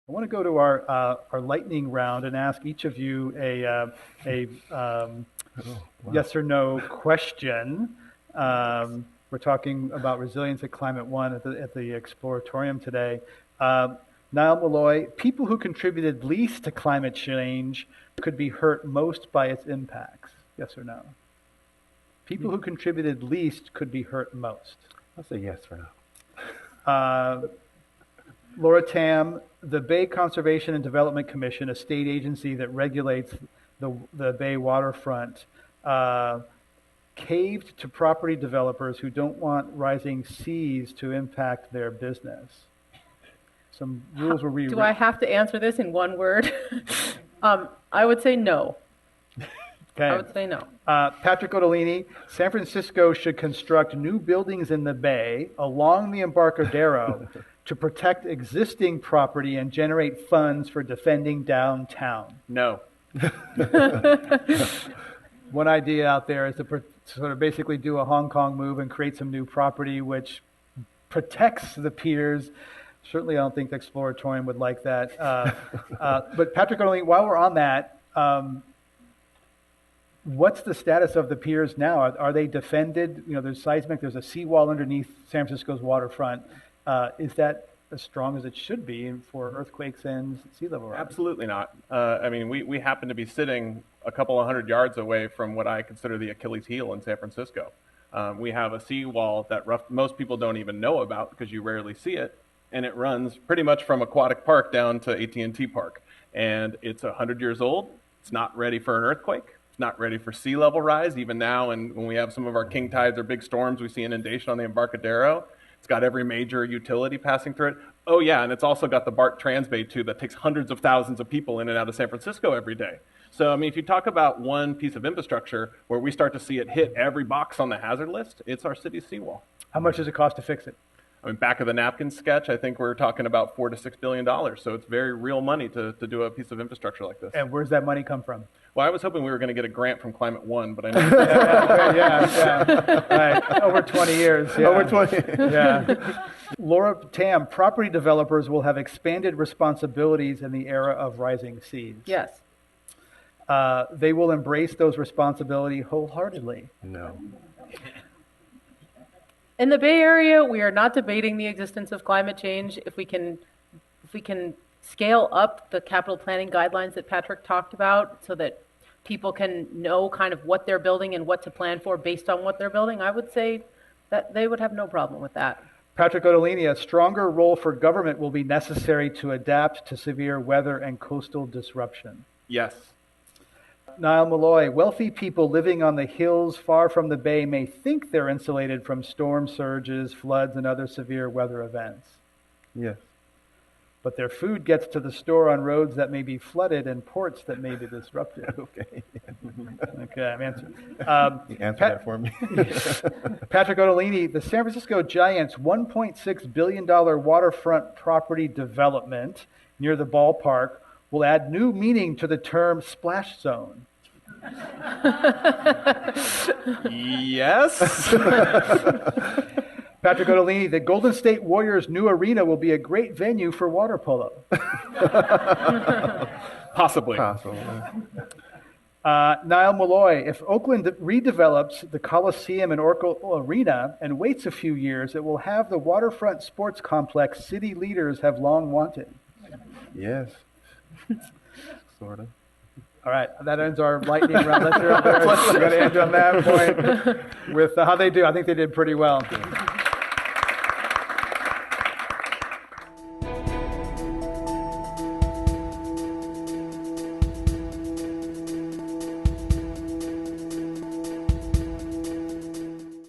I want to go to our lightning round and ask each of you yes or no question. We're talking about resilience at Climate One at the Exploratorium today. Nile, Malloy, people who contributed least to climate change could be hurt most by its impacts. Yes or no? People who contributed least could be hurt most. I'll say yes for now. Laura Tam, the Bay Conservation and Development Commission, a state agency that regulates the Bay waterfront, caved to property developers who don't want rising seas to impact their business. Some rules were rewritten. Do I have to answer this in one word? I would say no. Okay. I would say no. Patrick Otellini, San Francisco should construct new buildings in the Bay along the Embarcadero to protect existing property and generate funds for defending downtown. No. One idea out there is to sort of basically do a Hong Kong move and create some new property which protects the piers. Certainly I don't think the Exploratorium would like that. But Patrick Otellini, while we're on that, what's the status of the piers now? Are they defended? You know, there's seismic, there's a seawall underneath San Francisco's waterfront. Is that as strong as it should be for earthquakes and sea level rise? Absolutely not. I mean, we happen to be sitting a couple of 100 yards away from what I consider the Achilles heel in San Francisco. We have a seawall that most people don't even know about because you rarely see it, and it runs pretty much from Aquatic Park down to AT&T Park. And it's 100 years old. It's not ready for an earthquake. It's not ready for sea level rise. Even now, and when we have some of our king tides or big storms, we see inundation on the Embarcadero. It's got every major utility passing through it. Oh yeah, and it's also got the BART Transbay too that takes hundreds of thousands of people in and out of San Francisco every day. So, I mean, if you talk about one piece of infrastructure where we start to see it hit every box on the hazard list, it's our city's seawall. How much does it cost to fix it? I mean, back of the napkin sketch, I think we're talking about $4 to $6 billion. So it's very real money to do a piece of infrastructure like this. And where's that money come from? Well, I was hoping we were going to get a grant from Climate One, but I know. yeah. Right. Over 20 years. Yeah. Over 20. Yeah. Laura Tam, property developers will have expanded responsibilities in the era of rising seas. Yes. They will embrace those responsibilities wholeheartedly. No. In the Bay Area, we are not debating the existence of climate change. If we can scale up the capital planning guidelines that Patrick talked about so that people can know kind of what they're building and what to plan for based on what they're building, I would say that they would have no problem with that. Patrick Otellini, a stronger role for government will be necessary to adapt to severe weather and coastal disruption. Yes. Nile, Malloy, wealthy people living on the hills far from the bay may think they're insulated from storm surges, floods, and other severe weather events. Yes. But their food gets to the store on roads that may be flooded and ports that may be disrupted. Okay. Okay, I'm answering. You answered that for me. Patrick Otellini, the San Francisco Giants' $1.6 billion waterfront property development near the ballpark will add new meaning to the term splash zone. Yes. Patrick Otellini, the Golden State Warriors' new arena will be a great venue for water polo. Possibly. Nile, Malloy, if Oakland redevelops the Coliseum and Oracle Arena and waits a few years, it will have the waterfront sports complex city leaders have long wanted. Yes. Sort of. All right, that ends our lightning round. Let's go to Andrew on that point with how they do. I think they did pretty well.